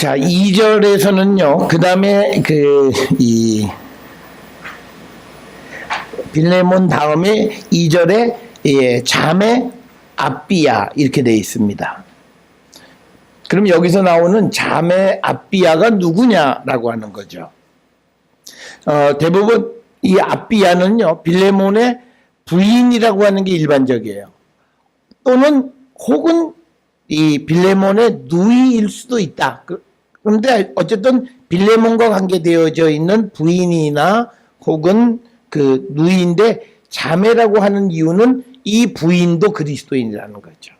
자, 2절에서는요, 그 다음에 이 빌레몬 다음에 2절에 자매 아비야 이렇게 되어 있습니다. 그럼 여기서 나오는 자매 아비야가 누구냐라고 하는 거죠. 대부분 이 아비야는요, 빌레몬의 부인이라고 하는 게 일반적이에요. 또는 혹은 이 빌레몬의 누이일 수도 있다. 그런데 어쨌든 빌레몬과 관계되어져 있는 부인이나 혹은 그 누이인데 자매라고 하는 이유는 이 부인도 그리스도인이라는 거죠.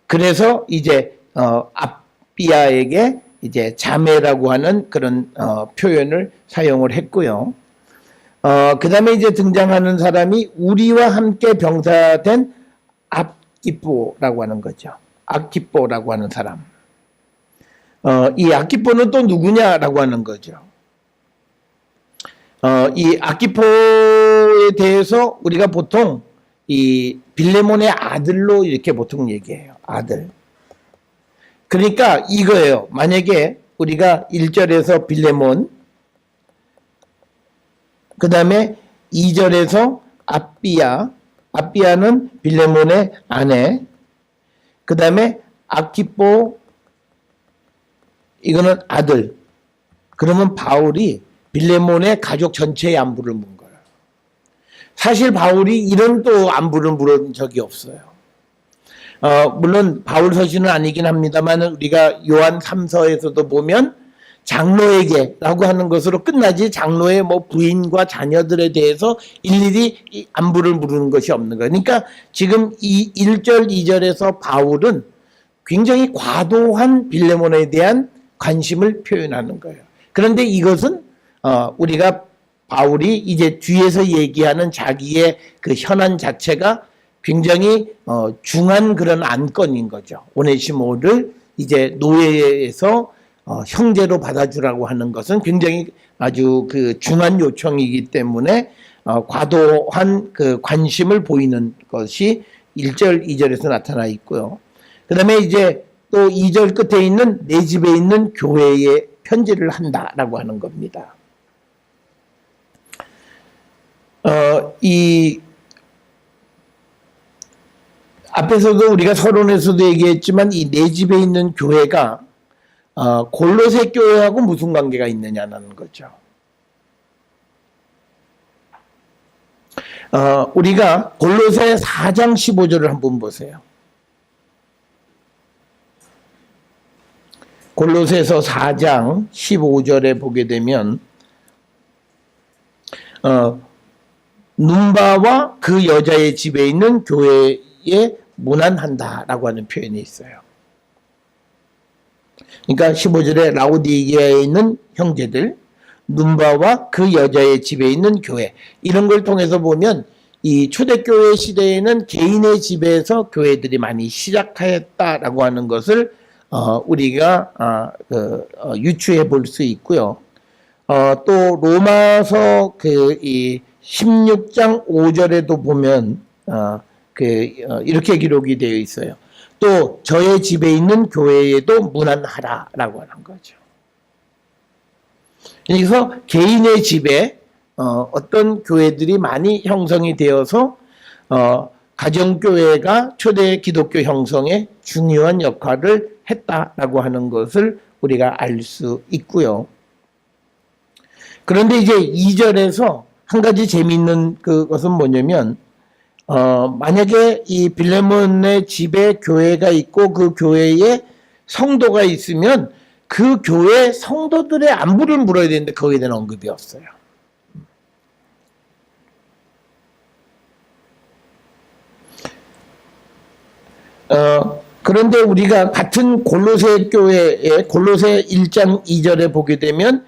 그래서 이제 아비야에게 이제 자매라고 하는 그런 표현을 사용을 했고요. 그 다음에 이제 등장하는 사람이 우리와 함께 병사된 아키뽀라고 하는 거죠. 아키뽀라고 하는 사람. 이 아키뽀는 또 누구냐라고 하는 거죠. 이 아키포에 대해서 우리가 보통 이 빌레몬의 아들로 이렇게 보통 얘기해요. 아들. 그러니까 이거예요. 만약에 우리가 1절에서 빌레몬, 그 다음에 2절에서 아비야는 빌레몬의 아내, 그 다음에 아키포, 이거는 아들. 그러면 바울이 빌레몬의 가족 전체의 안부를 묻는 거예요. 사실 바울이 이런 또 안부를 물은 적이 없어요. 물론 바울 서신은 아니긴 합니다만 우리가 요한 3서에서도 보면 장로에게라고 하는 것으로 끝나지 장로의 뭐 부인과 자녀들에 대해서 일일이 안부를 물은 것이 없는 거예요. 그러니까 지금 이 1절, 2절에서 바울은 굉장히 과도한 빌레몬에 대한 관심을 표현하는 거예요. 그런데 이것은 우리가 바울이 이제 뒤에서 얘기하는 자기의 그 현안 자체가 굉장히 중한 그런 안건인 거죠. 오네시모를 이제 노예에서 형제로 받아주라고 하는 것은 굉장히 아주 그 중한 요청이기 때문에 과도한 그 관심을 보이는 것이 1절, 2절에서 나타나 있고요. 그 다음에 이제 또 2절 끝에 있는 내 집에 있는 교회에 편지를 한다라고 하는 겁니다. 이 앞에서도 우리가 서론에서도 얘기했지만 이 내 집에 있는 교회가 골로새 교회하고 무슨 관계가 있느냐는 거죠. 우리가 골로새 4장 15절을 한번 보세요. 골로새서 4장 15절에 보게 되면 눈바와 그 여자의 집에 있는 교회에 문안한다라고 하는 표현이 있어요. 그러니까 15절에 라오디게아에 있는 형제들, 눈바와 그 여자의 집에 있는 교회, 이런 걸 통해서 보면 이 초대교회 시대에는 개인의 집에서 교회들이 많이 시작하였다라고 하는 것을 우리가 유추해 볼 수 있고요. 또 로마서 이 16장 5절에도 보면 이렇게 기록이 되어 있어요. 또 저의 집에 있는 교회에도 문안하라라고 하는 거죠. 그래서 개인의 집에 어떤 교회들이 많이 형성이 되어서 가정교회가 초대 기독교 형성에 중요한 역할을 했다라고 하는 것을 우리가 알 수 있고요. 그런데 이제 2절에서 한 가지 재미있는 그것은 뭐냐면 만약에 이 빌레몬의 집에 교회가 있고 그 교회에 성도가 있으면 그 교회 성도들의 안부를 물어야 되는데 거기에 대한 언급이 없어요. 그런데 우리가 같은 골로새 교회의 골로새 1장 2절에 보게 되면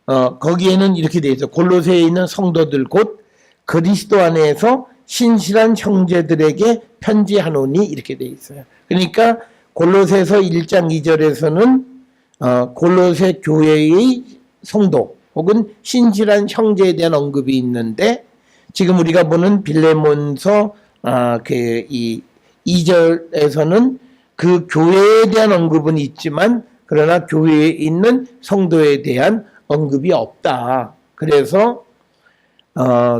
거기에는 이렇게 되어 있어요. 골로새에 있는 성도들 곧 그리스도 안에서 신실한 형제들에게 편지하노니 이렇게 되어 있어요. 그러니까 골로새서 1장 2절에서는 골로새 교회의 성도 혹은 신실한 형제에 대한 언급이 있는데 지금 우리가 보는 빌레몬서 이 2절에서는 그 교회에 대한 언급은 있지만 그러나 교회에 있는 성도에 대한 언급이 없다. 그래서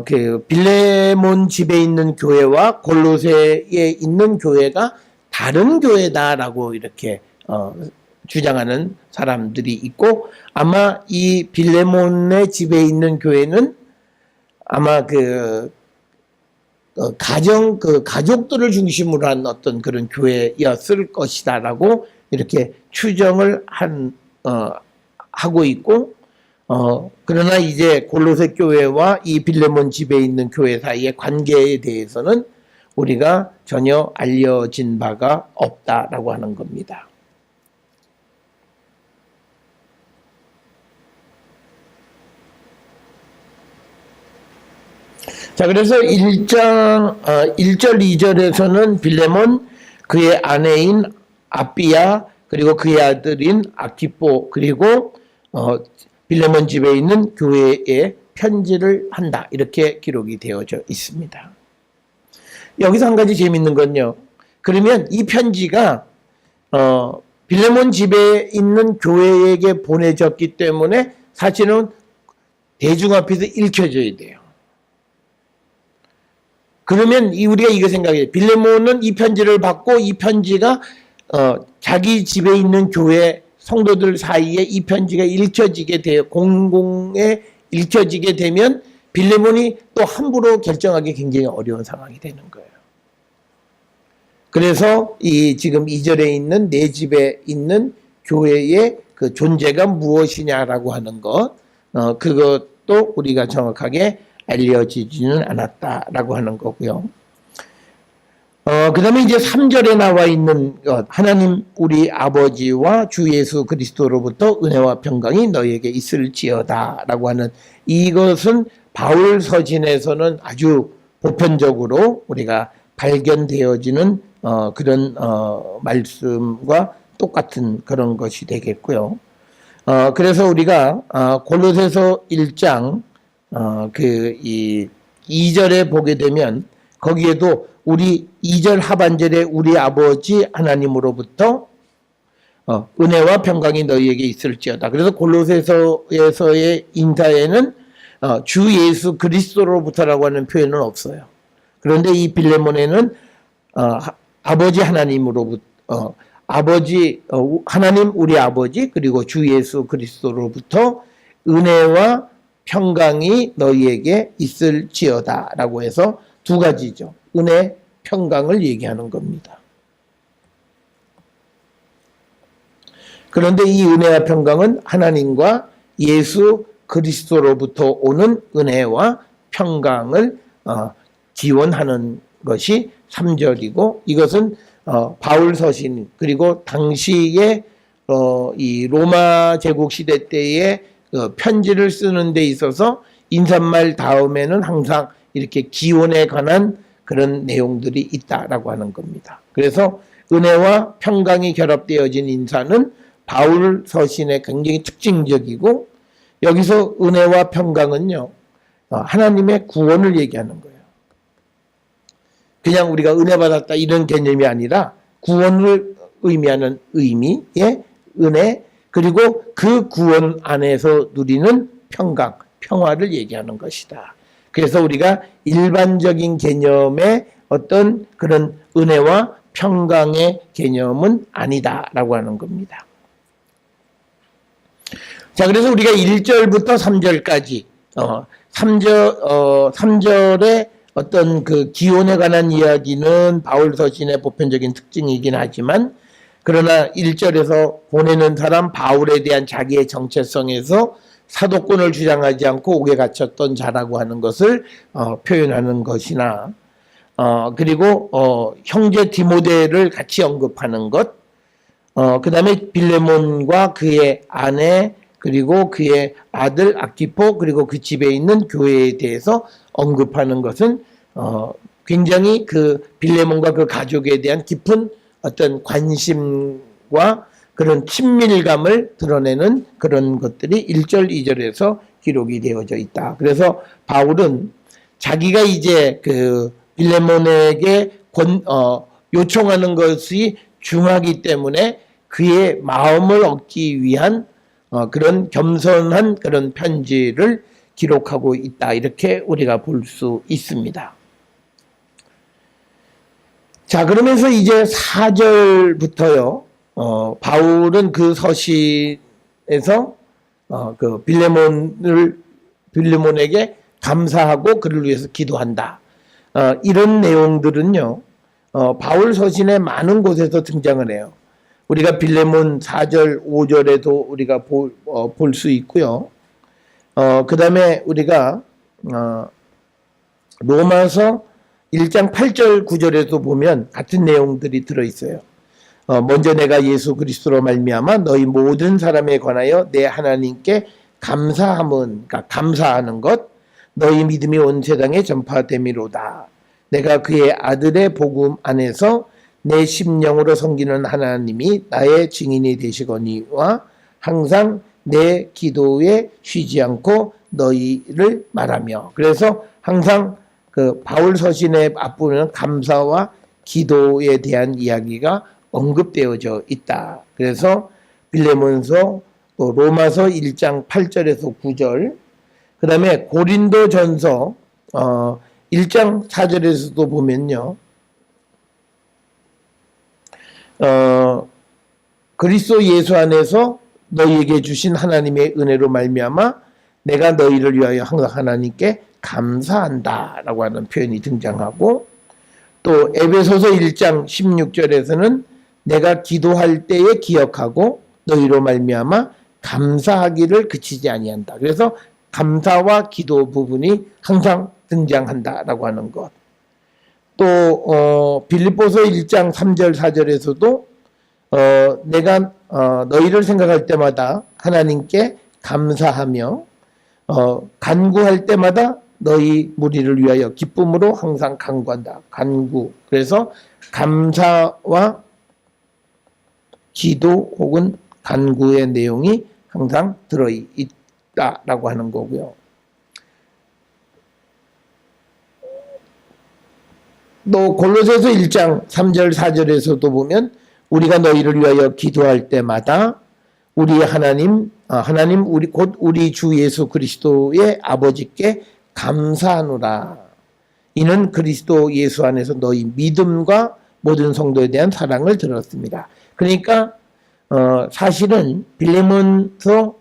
그 빌레몬 집에 있는 교회와 골로새에 있는 교회가 다른 교회다라고 이렇게 주장하는 사람들이 있고, 아마 이 빌레몬의 집에 있는 교회는 아마 가족들을 중심으로 한 어떤 그런 교회였을 것이다라고 이렇게 추정을 하고 있고, 그러나 이제 골로새 교회와 이 빌레몬 집에 있는 교회 사이의 관계에 대해서는 우리가 전혀 알려진 바가 없다라고 하는 겁니다. 자, 그래서 1절, 2절에서는 빌레몬, 그의 아내인 아비야, 그리고 그의 아들인 아키포, 그리고 빌레몬 집에 있는 교회에 편지를 한다. 이렇게 기록이 되어져 있습니다. 여기서 한 가지 재밌는 건요. 그러면 이 편지가 빌레몬 집에 있는 교회에게 보내졌기 때문에 사실은 대중 앞에서 읽혀져야 돼요. 그러면 우리가 이거 생각해요. 빌레몬은 이 편지를 받고 이 편지가 자기 집에 있는 교회 성도들 사이에 이 편지가 읽혀지게 돼요. 공공에 읽혀지게 되면 빌레몬이 또 함부로 결정하기 굉장히 어려운 상황이 되는 거예요. 그래서 지금 2절에 있는 내 집에 있는 교회의 그 존재가 무엇이냐라고 하는 것, 그것도 우리가 정확하게 알려지지는 않았다라고 하는 거고요. 그 다음에 이제 3절에 나와 있는 것, 하나님 우리 아버지와 주 예수 그리스도로부터 은혜와 평강이 너희에게 있을지어다 라고 하는, 이것은 바울 서신에서는 아주 보편적으로 우리가 발견되어지는 그런 말씀과 똑같은 그런 것이 되겠고요. 그래서 우리가 골로새서 1장 이 2절에 보게 되면 거기에도 우리 2절 하반절에 우리 아버지 하나님으로부터 은혜와 평강이 너희에게 있을지어다. 그래서 골로새서에서의 인사에는 주 예수 그리스도로부터라고 하는 표현은 없어요. 그런데 이 빌레몬에는 아버지 하나님으로부터, 하나님 우리 아버지 그리고 주 예수 그리스도로부터 은혜와 평강이 너희에게 있을지어다 라고 해서 두 가지죠. 은혜, 평강을 얘기하는 겁니다. 그런데 이 은혜와 평강은 하나님과 예수 그리스도로부터 오는 은혜와 평강을 기원하는 것이 3절이고, 이것은 바울 서신, 그리고 당시에 이 로마 제국 시대 때에 편지를 쓰는 데 있어서 인사말 다음에는 항상 이렇게 기원에 관한 그런 내용들이 있다라고 하는 겁니다. 그래서 은혜와 평강이 결합되어진 인사는 바울 서신의 굉장히 특징적이고, 여기서 은혜와 평강은요, 하나님의 구원을 얘기하는 거예요. 그냥 우리가 은혜 받았다 이런 개념이 아니라 구원을 의미하는 의미의 은혜, 그리고 그 구원 안에서 누리는 평강, 평화를 얘기하는 것이다. 그래서 우리가 일반적인 개념의 어떤 그런 은혜와 평강의 개념은 아니다라고 하는 겁니다. 자, 그래서 우리가 1절부터 3절까지 3절의 어떤 그 기원에 관한 이야기는 바울 서신의 보편적인 특징이긴 하지만, 그러나 1절에서 보내는 사람 바울에 대한 자기의 정체성에서 사도권을 주장하지 않고 옥에 갇혔던 자라고 하는 것을 표현하는 것이나, 그리고 형제 디모데를 같이 언급하는 것, 그 다음에 빌레몬과 그의 아내, 그리고 그의 아들 아키포, 그리고 그 집에 있는 교회에 대해서 언급하는 것은 굉장히 그 빌레몬과 그 가족에 대한 깊은 어떤 관심과 그런 친밀감을 드러내는 그런 것들이 1절, 2절에서 기록이 되어져 있다. 그래서 바울은 자기가 이제 그 빌레몬에게 요청하는 것이 중하기 때문에 그의 마음을 얻기 위한 그런 겸손한 그런 편지를 기록하고 있다. 이렇게 우리가 볼 수 있습니다. 자, 그러면서 이제 4절부터요. 바울은 그 서신에서 그 빌레몬에게 감사하고 그를 위해서 기도한다. 이런 내용들은요. 바울 서신의 많은 곳에서 등장을 해요. 우리가 빌레몬 4절, 5절에도 우리가 볼 수 있고요. 그 다음에 우리가 로마서 1장 8절, 9절에도 보면 같은 내용들이 들어있어요. 먼저 내가 예수 그리스도로 말미암아 너희 모든 사람에 관하여 내 하나님께 감사함은, 그러니까 감사하는 것, 너희 믿음이 온 세상에 전파됨이로다. 내가 그의 아들의 복음 안에서 내 심령으로 섬기는 하나님이 나의 증인이 되시거니와 항상 내 기도에 쉬지 않고 너희를 말하며. 그래서 항상 그 바울 서신의 앞부분은 감사와 기도에 대한 이야기가 언급되어져 있다. 그래서 빌레몬서, 또 로마서 1장 8절에서 9절, 그 다음에 고린도전서 1장 4절에서도 보면요. 그리스도 예수 안에서 너희에게 주신 하나님의 은혜로 말미암아 내가 너희를 위하여 항상 하나님께 감사한다라고 하는 표현이 등장하고, 또 에베소서 1장 16절에서는 내가 기도할 때에 기억하고 너희로 말미암아 감사하기를 그치지 아니한다. 그래서 감사와 기도 부분이 항상 등장한다라고 하는 것. 또 빌립보서 1장 3절 4절에서도 내가 너희를 생각할 때마다 하나님께 감사하며 간구할 때마다 너희 무리를 위하여 기쁨으로 항상 간구한다. 간구. 그래서 감사와 기도 혹은 간구의 내용이 항상 들어있다라고 하는 거고요. 또 골로새서 1장 3절 4절에서도 보면 우리가 너희를 위하여 기도할 때마다 우리 하나님 우리 주 예수 그리스도의 아버지께 감사하노라. 이는 그리스도 예수 안에서 너희 믿음과 모든 성도에 대한 사랑을 들었습니다. 그러니까 사실은 빌레몬서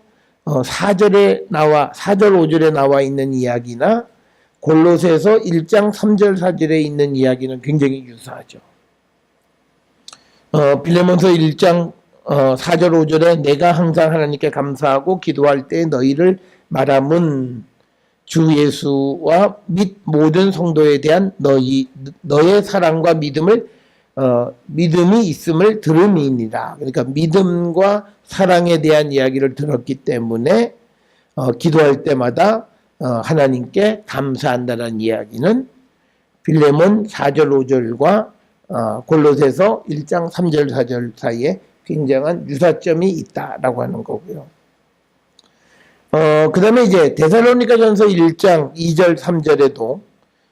4절 5절에 나와 있는 이야기나 골로새서 1장 3절 4절에 있는 이야기는 굉장히 유사하죠. 빌레몬서 1장 4절 5절에 내가 항상 하나님께 감사하고 기도할 때 너희를 말함은 주 예수와 및 모든 성도에 대한 너의 사랑과 믿음이 있음을 들음이니라. 그러니까 믿음과 사랑에 대한 이야기를 들었기 때문에 기도할 때마다 하나님께 감사한다는 이야기는 빌레몬 4절 5절과 골로새서 1장 3절 4절 사이에 굉장한 유사점이 있다라고 하는 거고요. 그 다음에 이제 데살로니가전서 1장 2절 3절에도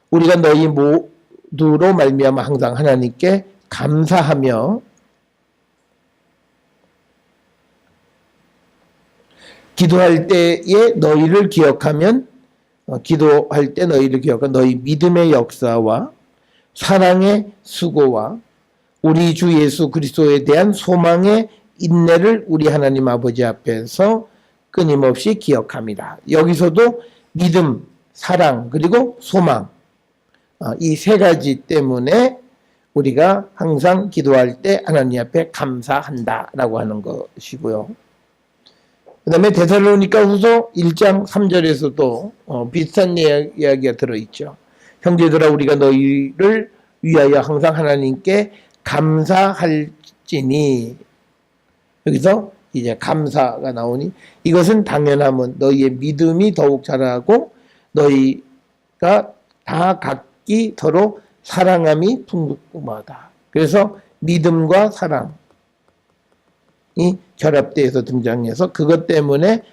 우리가 너희 모두로 말미암아 항상 하나님께 감사하며 기도할 때에 너희를 기억하면 너희 믿음의 역사와 사랑의 수고와 우리 주 예수 그리스도에 대한 소망의 인내를 우리 하나님 아버지 앞에서 끊임없이 기억합니다. 여기서도 믿음, 사랑, 그리고 소망, 이 세 가지 때문에 우리가 항상 기도할 때 하나님 앞에 감사한다라고 하는 것이고요. 그 다음에 데살로니가 후서 1장 3절에서도 비슷한 이야기가 들어있죠. 형제들아 우리가 너희를 위하여 항상 하나님께 감사할지니, 여기서 이제 감사가 나오니 이것은 당연함은 너희의 믿음이 더욱 자라고 너희가 다 각기 서로 사랑함이 풍부하다. 그래서 믿음과 사랑이 결합되어서 등장해서 그것 때문에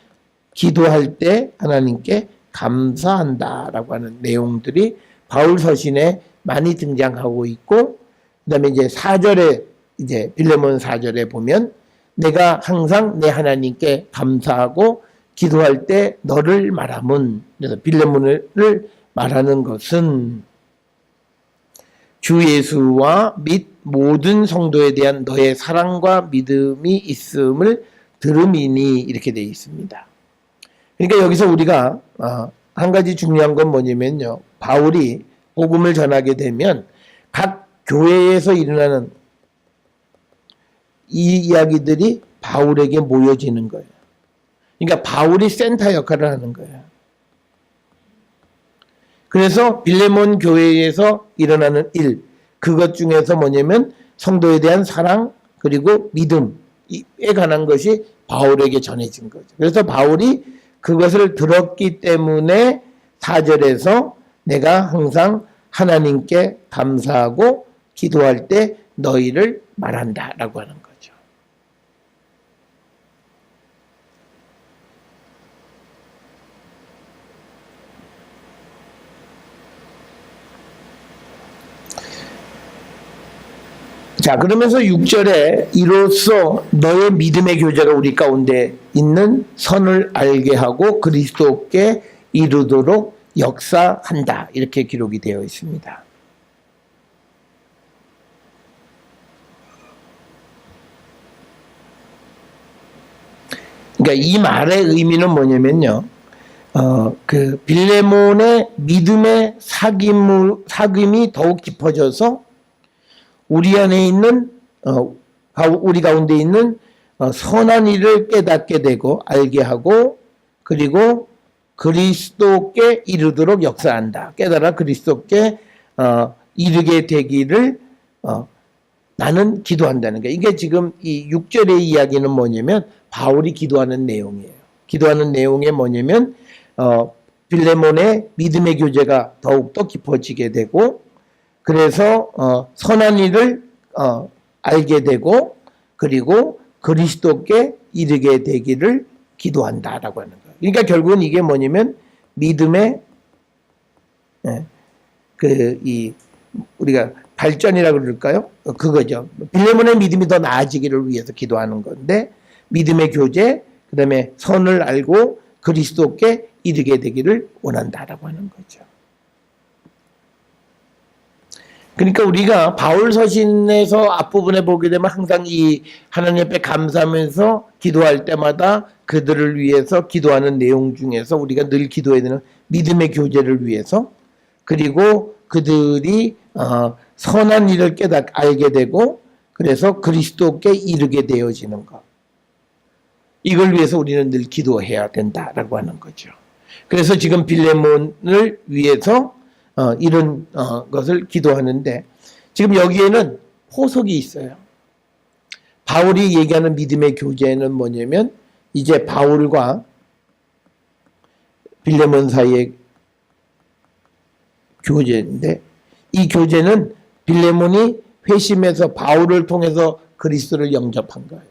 기도할 때 하나님께 감사한다라고 하는 내용들이 바울 서신에 많이 등장하고 있고, 그다음에 이제 4절에 이제 빌레몬 4절에 보면 내가 항상 내 하나님께 감사하고 기도할 때 너를 말함은, 그래서 빌레몬을 말하는 것은 주 예수와 및 모든 성도에 대한 너의 사랑과 믿음이 있음을 들음이니, 이렇게 되어 있습니다. 그러니까 여기서 우리가 한 가지 중요한 건 뭐냐면요, 바울이 복음을 전하게 되면 각 교회에서 일어나는 이 이야기들이 바울에게 모여지는 거예요. 그러니까 바울이 센터 역할을 하는 거예요. 그래서 빌레몬 교회에서 일어나는 일, 그것 중에서 뭐냐면 성도에 대한 사랑 그리고 믿음에 관한 것이 바울에게 전해진 거죠. 그래서 바울이 그것을 들었기 때문에 4절에서 내가 항상 하나님께 감사하고 기도할 때 너희를 말한다 라고 하는 거죠. 자, 그러면서 6절에 이로써 너의 믿음의 교제가 우리 가운데 있는 선을 알게 하고 그리스도께 이르도록 역사한다, 이렇게 기록이 되어 있습니다. 그러니까 이 말의 의미는 뭐냐면요, 그 빌레몬의 믿음의 사귐이 더욱 깊어져서 우리 안에 있는 우리 가운데 있는 선한 일을 깨닫게 되고 알게 하고, 그리고 그리스도께 이르도록 역사한다. 깨달아 그리스도께 이르게 되기를 나는 기도한다는 거예요. 이게 지금 이 6절의 이야기는 뭐냐면 바울이 기도하는 내용이에요. 기도하는 내용이 뭐냐면 빌레몬의 믿음의 교제가 더욱더 깊어지게 되고, 그래서 선한 일을 알게 되고, 그리고 그리스도께 이르게 되기를 기도한다라고 하는 거예요. 그러니까 결국은 이게 뭐냐면 믿음의 우리가 발전이라고 그럴까요? 그거죠. 빌레몬의 믿음이 더 나아지기를 위해서 기도하는 건데, 믿음의 교제, 그 다음에 선을 알고 그리스도께 이르게 되기를 원한다라고 하는 거죠. 그러니까 우리가 바울 서신에서 앞부분에 보게 되면 항상 이 하나님 앞에 감사하면서 기도할 때마다 그들을 위해서 기도하는 내용 중에서 우리가 늘 기도해야 되는 믿음의 교제를 위해서, 그리고 그들이 선한 일을 알게 되고 그래서 그리스도께 이르게 되어지는 것, 이걸 위해서 우리는 늘 기도해야 된다라고 하는 거죠. 그래서 지금 빌레몬을 위해서 이런 것을 기도하는데, 지금 여기에는 호석이 있어요. 바울이 얘기하는 믿음의 교제는 뭐냐면 이제 바울과 빌레몬 사이의 교제인데, 이 교제는 빌레몬이 회심해서 바울을 통해서 그리스도를 영접한 거예요.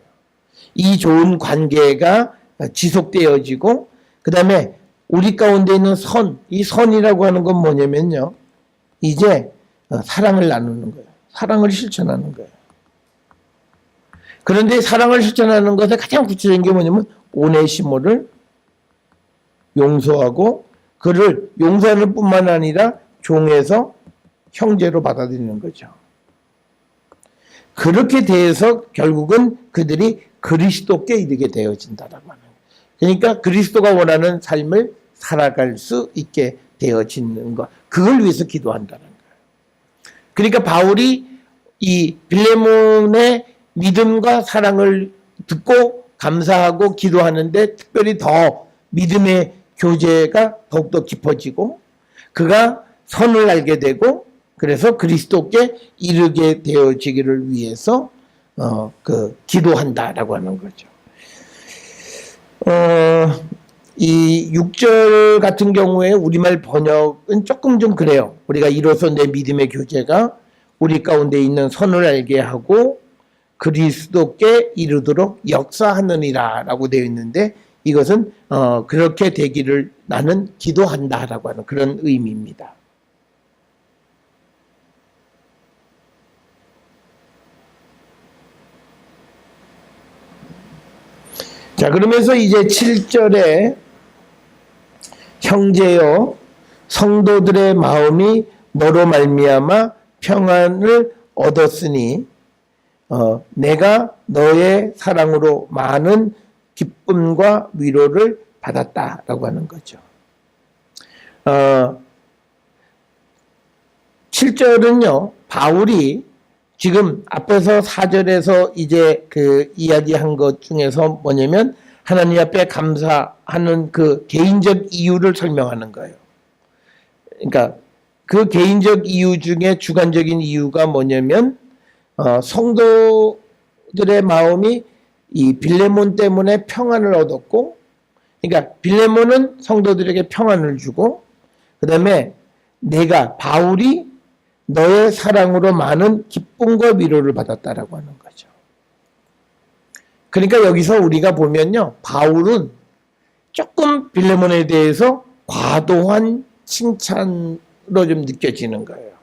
이 좋은 관계가 지속되어지고, 그 다음에 우리 가운데 있는 이 선이라고 하는 건 뭐냐면요, 이제 사랑을 나누는 거예요. 사랑을 실천하는 거예요. 그런데 사랑을 실천하는 것에 가장 구체적인 게 뭐냐면 오네시모를 용서하고 그를 용서하는 뿐만 아니라 종에서 형제로 받아들이는 거죠. 그렇게 돼서 결국은 그들이 그리스도께 이르게 되어진다라고 하는 거예요. 그러니까 그리스도가 원하는 삶을 살아갈 수 있게 되어지는 것, 그걸 위해서 기도한다는 거예요. 그러니까 바울이 이 빌레몬의 믿음과 사랑을 듣고 감사하고 기도하는데 특별히 더 믿음의 교제가 더욱더 깊어지고 그가 선을 알게 되고 그래서 그리스도께 이르게 되어지기를 위해서 기도한다라고 하는 거죠. 이 6절 같은 경우에 우리말 번역은 조금 좀 그래요. 우리가 이로써 내 믿음의 교제가 우리 가운데 있는 선을 알게 하고 그리스도께 이르도록 역사하느니라 라고 되어 있는데, 이것은 그렇게 되기를 나는 기도한다 라고 하는 그런 의미입니다. 자, 그러면서 이제 7절에 형제여 성도들의 마음이 너로 말미암아 평안을 얻었으니 내가 너의 사랑으로 많은 기쁨과 위로를 받았다라고 하는 거죠. 7절은요, 바울이 지금 앞에서 4절에서 이제 그 이야기한 것 중에서 뭐냐면 하나님 앞에 감사하는 그 개인적 이유를 설명하는 거예요. 그러니까 그 개인적 이유 중에 주관적인 이유가 뭐냐면 성도들의 마음이 이 빌레몬 때문에 평안을 얻었고, 그러니까 빌레몬은 성도들에게 평안을 주고, 그 다음에 내가 바울이 너의 사랑으로 많은 기쁨과 위로를 받았다라고 하는 거죠. 그러니까 여기서 우리가 보면요, 바울은 조금 빌레몬에 대해서 과도한 칭찬으로 좀 느껴지는 거예요.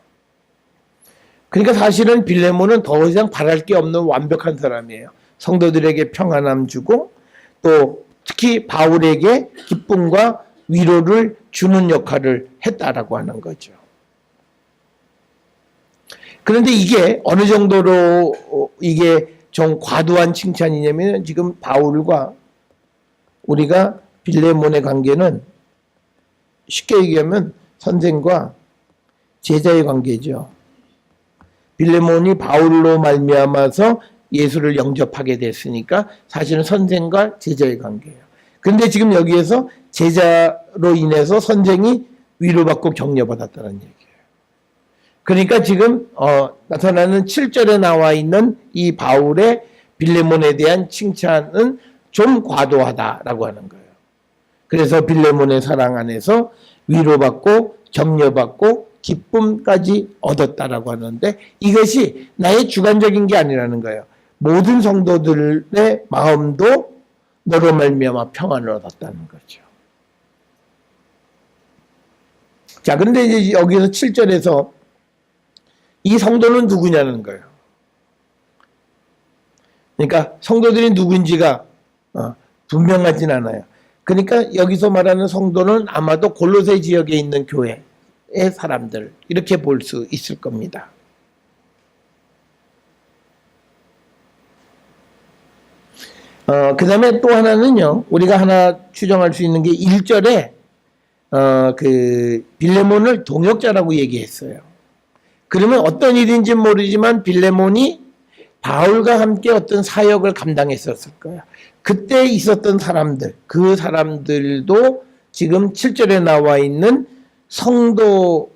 그러니까 사실은 빌레몬은 더 이상 바랄 게 없는 완벽한 사람이에요. 성도들에게 평안함 주고 또 특히 바울에게 기쁨과 위로를 주는 역할을 했다라고 하는 거죠. 그런데 이게 어느 정도로 이게 좀 과도한 칭찬이냐면 지금 바울과 우리가 빌레몬의 관계는 쉽게 얘기하면 선생과 제자의 관계죠. 빌레몬이 바울로 말미암아서 예수를 영접하게 됐으니까 사실은 선생과 제자의 관계예요. 그런데 지금 여기에서 제자로 인해서 선생이 위로받고 격려받았다는 얘기예요. 그러니까 지금 나타나는 7절에 나와 있는 이 바울의 빌레몬에 대한 칭찬은 좀 과도하다라고 하는 거예요. 그래서 빌레몬의 사랑 안에서 위로받고 격려받고 기쁨까지 얻었다라고 하는데 이것이 나의 주관적인 게 아니라는 거예요. 모든 성도들의 마음도 너로 말미암아 평안을 얻었다는 거죠. 자, 그런데 이제 여기서 7절에서 이 성도는 누구냐는 거예요. 그러니까 성도들이 누군지가 분명하진 않아요. 그러니까 여기서 말하는 성도는 아마도 골로새 지역에 있는 교회의 사람들 이렇게 볼 수 있을 겁니다. 그 다음에 또 하나는요, 우리가 하나 추정할 수 있는 게 1절에 그 빌레몬을 동역자라고 얘기했어요. 그러면 어떤 일인지 모르지만 빌레몬이 바울과 함께 어떤 사역을 감당했었을 거예요. 그때 있었던 사람들, 그 사람들도 지금 7절에 나와 있는 성도에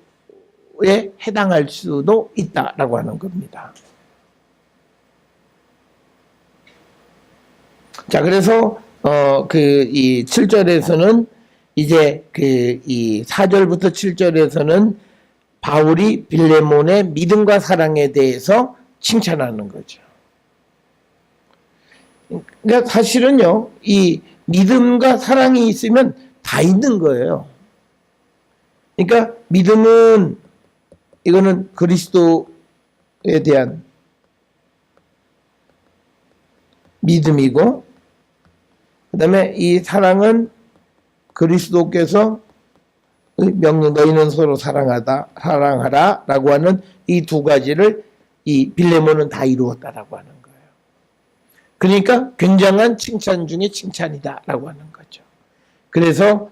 해당할 수도 있다라고 하는 겁니다. 자, 그래서 이 7절에서는 이제 이 4절부터 7절에서는 바울이 빌레몬의 믿음과 사랑에 대해서 칭찬하는 거죠. 그러니까 사실은요, 이 믿음과 사랑이 있으면 다 있는 거예요. 그러니까 믿음은 이거는 그리스도에 대한 믿음이고, 그 다음에 이 사랑은 그리스도께서 명령 너희는 서로 사랑하라 라고 하는 이 두 가지를 이 빌레몬은 다 이루었다라고 하는 거예요. 그러니까 굉장한 칭찬 중에 칭찬이다 라고 하는 거죠. 그래서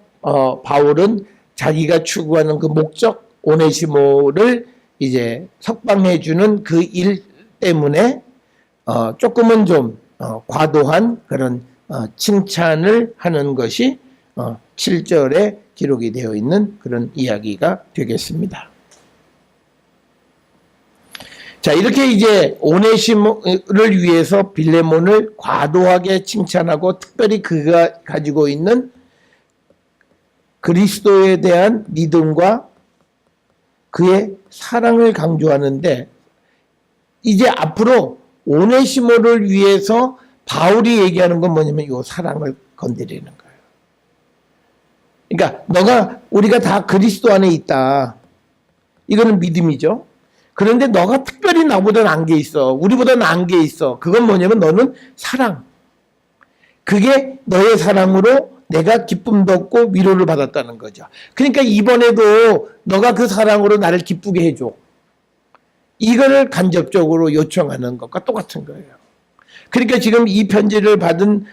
바울은 자기가 추구하는 그 목적 오네시모를 이제 석방해 주는 그 일 때문에 조금은 좀 과도한 그런 칭찬을 하는 것이 7절에 기록이 되어 있는 그런 이야기가 되겠습니다. 자, 이렇게 이제 오네시모를 위해서 빌레몬을 과도하게 칭찬하고 특별히 그가 가지고 있는 그리스도에 대한 믿음과 그의 사랑을 강조하는데 이제 앞으로 오네시모를 위해서 바울이 얘기하는 건 뭐냐면 이 사랑을 건드리는 거예요. 그러니까 우리가 다 그리스도 안에 있다. 이거는 믿음이죠. 그런데 너가 특별히 나보다 나은 게 있어. 우리보다 나은 게 있어. 그건 뭐냐면 너는 사랑. 그게 너의 사랑으로 내가 기쁨도 얻고 위로를 받았다는 거죠. 그러니까 이번에도 너가 그 사랑으로 나를 기쁘게 해줘. 이거를 간접적으로 요청하는 것과 똑같은 거예요. 그러니까 지금 이 편지를 받은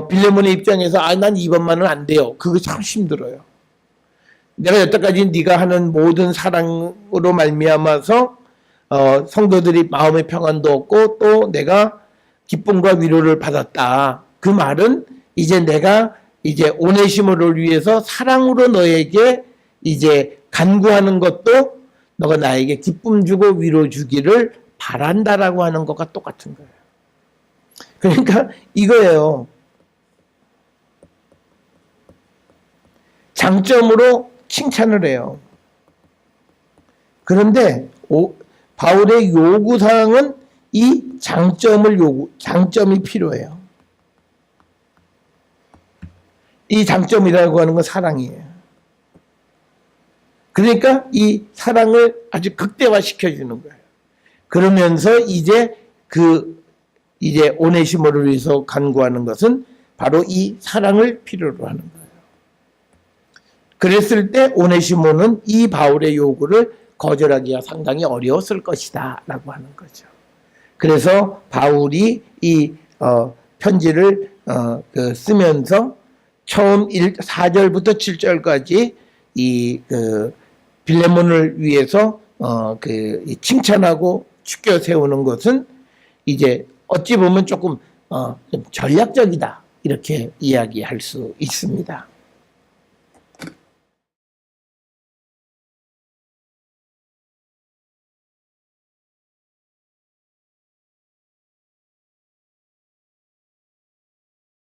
빌레몬의 입장에서 난 이번만은 안 돼요. 그거 참 힘들어요. 내가 여태까지 네가 하는 모든 사랑으로 말미암아서 성도들이 마음의 평안도 얻고 또 내가 기쁨과 위로를 받았다. 그 말은 이제 내가 이제 오네시모를 위해서 사랑으로 너에게 이제 간구하는 것도 너가 나에게 기쁨 주고 위로 주기를 바란다라고 하는 것과 똑같은 거예요. 그러니까 이거예요. 장점으로 칭찬을 해요. 그런데 바울의 요구사항은 이 장점이 필요해요. 이 장점이라고 하는 건 사랑이에요. 그러니까 이 사랑을 아주 극대화시켜주는 거예요. 그러면서 이제 오네시모를 위해서 간구하는 것은 바로 이 사랑을 필요로 하는 거예요. 그랬을 때 오네시모는 이 바울의 요구를 거절하기가 상당히 어려웠을 것이다 라고 하는 거죠. 그래서 바울이 이 편지를 쓰면서 처음 4절부터 7절까지 빌레몬을 위해서 칭찬하고 축켜 세우는 것은 이제 어찌 보면 조금 좀 전략적이다 이렇게 이야기할 수 있습니다.